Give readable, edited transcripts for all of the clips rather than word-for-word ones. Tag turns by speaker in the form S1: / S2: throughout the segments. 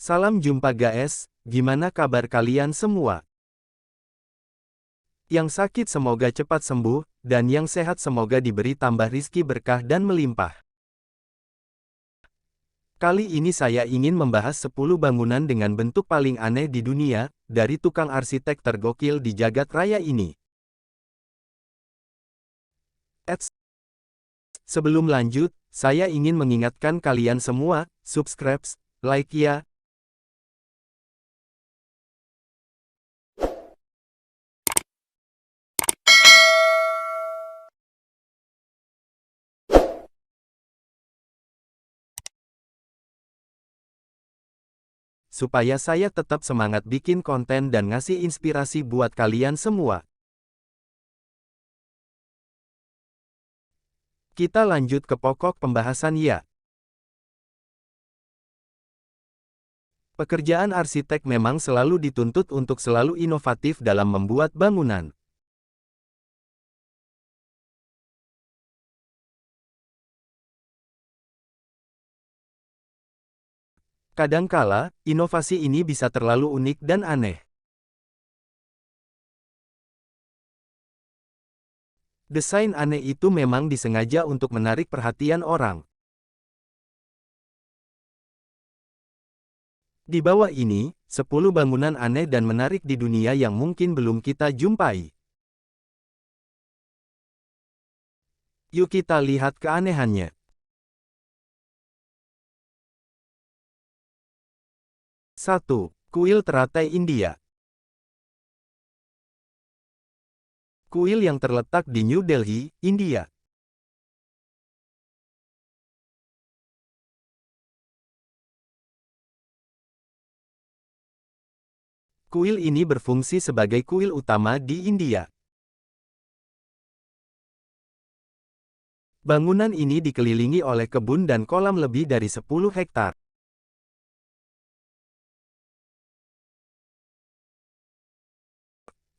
S1: Salam jumpa guys, gimana kabar kalian semua? Yang sakit semoga cepat sembuh, dan yang sehat semoga diberi tambah rizki berkah dan melimpah. Kali ini saya ingin membahas 10 bangunan dengan bentuk paling aneh di dunia, dari tukang arsitek tergokil di jagat raya ini. Eits, sebelum lanjut, saya ingin mengingatkan kalian semua, subscribe, like ya. Supaya saya tetap semangat bikin konten dan ngasih inspirasi buat kalian semua. Kita lanjut ke pokok pembahasan ya. Pekerjaan arsitek memang selalu dituntut untuk selalu inovatif dalam membuat bangunan. Kadangkala, inovasi ini bisa terlalu unik dan aneh. Desain aneh itu memang disengaja untuk menarik perhatian orang. Di bawah ini, 10 bangunan aneh dan menarik di dunia yang mungkin belum kita jumpai. Yuk kita lihat keanehannya. 1. Kuil teratai India. Kuil yang terletak di New Delhi, India. Kuil ini berfungsi sebagai kuil utama di India. Bangunan ini dikelilingi oleh kebun dan kolam lebih dari 10 hektar.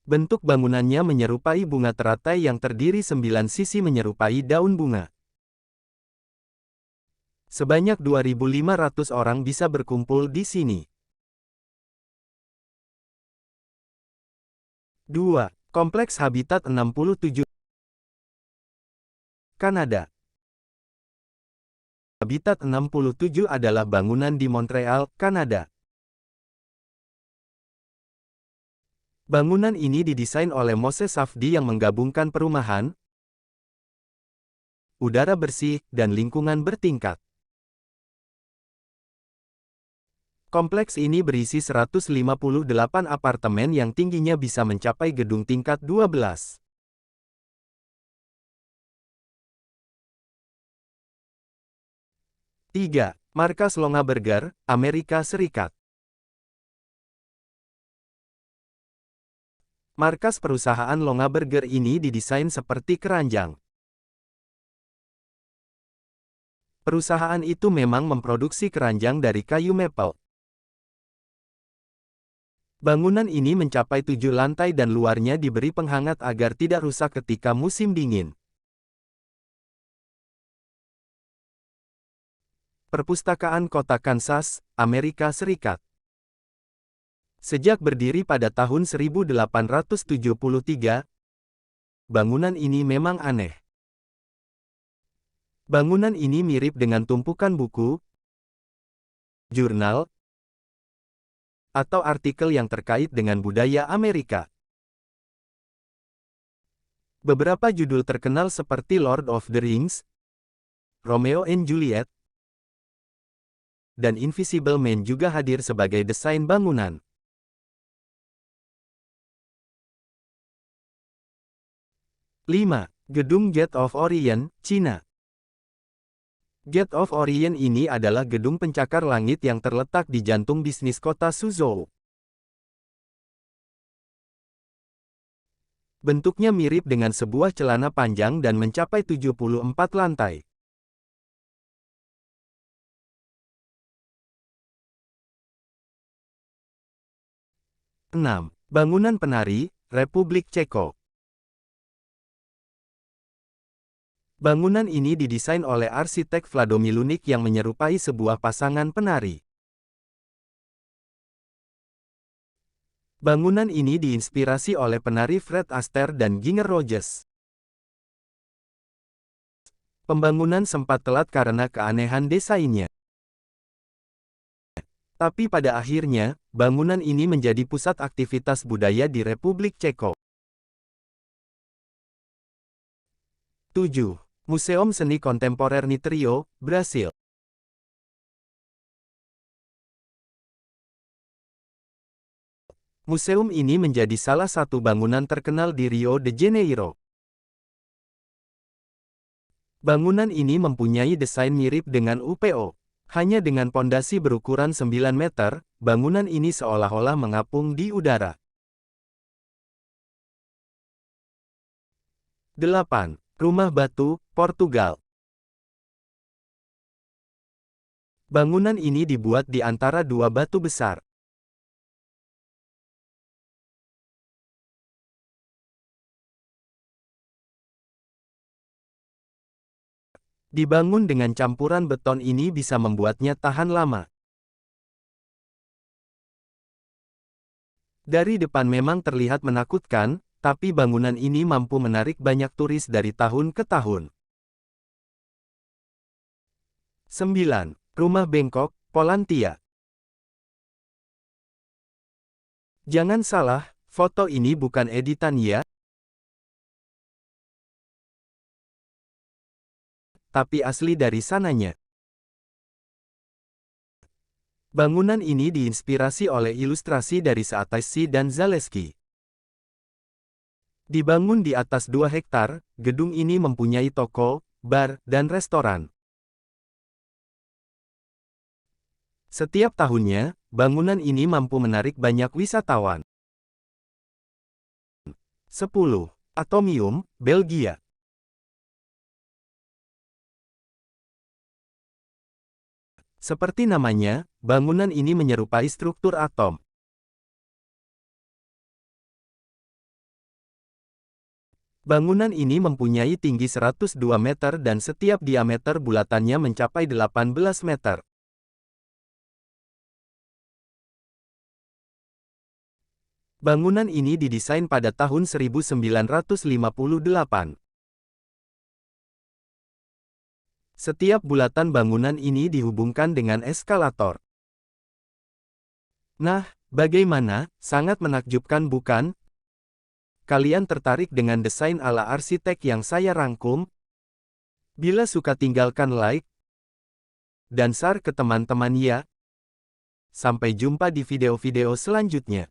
S1: Bentuk bangunannya menyerupai bunga teratai yang terdiri 9 sisi menyerupai daun bunga. Sebanyak 2.500 orang bisa berkumpul di sini. 2. Kompleks Habitat 67 Kanada. Habitat 67 adalah bangunan di Montreal, Kanada. Bangunan ini didesain oleh Moses Safdie yang menggabungkan perumahan, udara bersih, dan lingkungan bertingkat. Kompleks ini berisi 158 apartemen yang tingginya bisa mencapai gedung tingkat 12. Tiga. Markas Longaberger, Amerika Serikat. Markas perusahaan Longaberger ini didesain seperti keranjang. Perusahaan itu memang memproduksi keranjang dari kayu maple. Bangunan ini mencapai 7 lantai dan luarnya diberi penghangat agar tidak rusak ketika musim dingin. Perpustakaan Kota Kansas, Amerika Serikat. Sejak berdiri pada tahun 1873, bangunan ini memang aneh. Bangunan ini mirip dengan tumpukan buku, jurnal, atau artikel yang terkait dengan budaya Amerika. Beberapa judul terkenal seperti Lord of the Rings, Romeo and Juliet, dan Invisible Man juga hadir sebagai desain bangunan. 5. Gedung Gate of Orion, Cina. Gate of Orion ini adalah gedung pencakar langit yang terletak di jantung bisnis kota Suzhou. Bentuknya mirip dengan sebuah celana panjang dan mencapai 74 lantai. 6. Bangunan Penari, Republik Ceko. Bangunan ini didesain oleh arsitek Vladomir Lunik yang menyerupai sebuah pasangan penari. Bangunan ini diinspirasi oleh penari Fred Astaire dan Ginger Rogers. Pembangunan sempat telat karena keanehan desainnya. Tapi pada akhirnya, bangunan ini menjadi pusat aktivitas budaya di Republik Ceko. 7. Museum Seni Kontemporer Nitrio, Brasil. Museum ini menjadi salah satu bangunan terkenal di Rio de Janeiro. Bangunan ini mempunyai desain mirip dengan UPO. Hanya dengan pondasi berukuran 9 meter, bangunan ini seolah-olah mengapung di udara. 8. Rumah Batu, Portugal. Bangunan ini dibuat di antara dua batu besar. Dibangun dengan campuran beton ini bisa membuatnya tahan lama. Dari depan memang terlihat menakutkan, tapi bangunan ini mampu menarik banyak turis dari tahun ke tahun. 9. Rumah Bengkok, Polandia. Jangan salah, foto ini bukan editan ya. Tapi asli dari sananya. Bangunan ini diinspirasi oleh ilustrasi dari Saataici dan Zaleski. Dibangun di atas 2 hektar, gedung ini mempunyai toko, bar, dan restoran. Setiap tahunnya, bangunan ini mampu menarik banyak wisatawan. 10. Atomium, Belgia. Seperti namanya, bangunan ini menyerupai struktur atom. Bangunan ini mempunyai tinggi 102 meter dan setiap diameter bulatannya mencapai 18 meter. Bangunan ini didesain pada tahun 1958. Setiap bulatan bangunan ini dihubungkan dengan eskalator. Nah, bagaimana? Sangat menakjubkan bukan? Kalian tertarik dengan desain ala arsitek yang saya rangkum? Bila suka tinggalkan like dan share ke teman-teman ya. Sampai jumpa di video-video selanjutnya.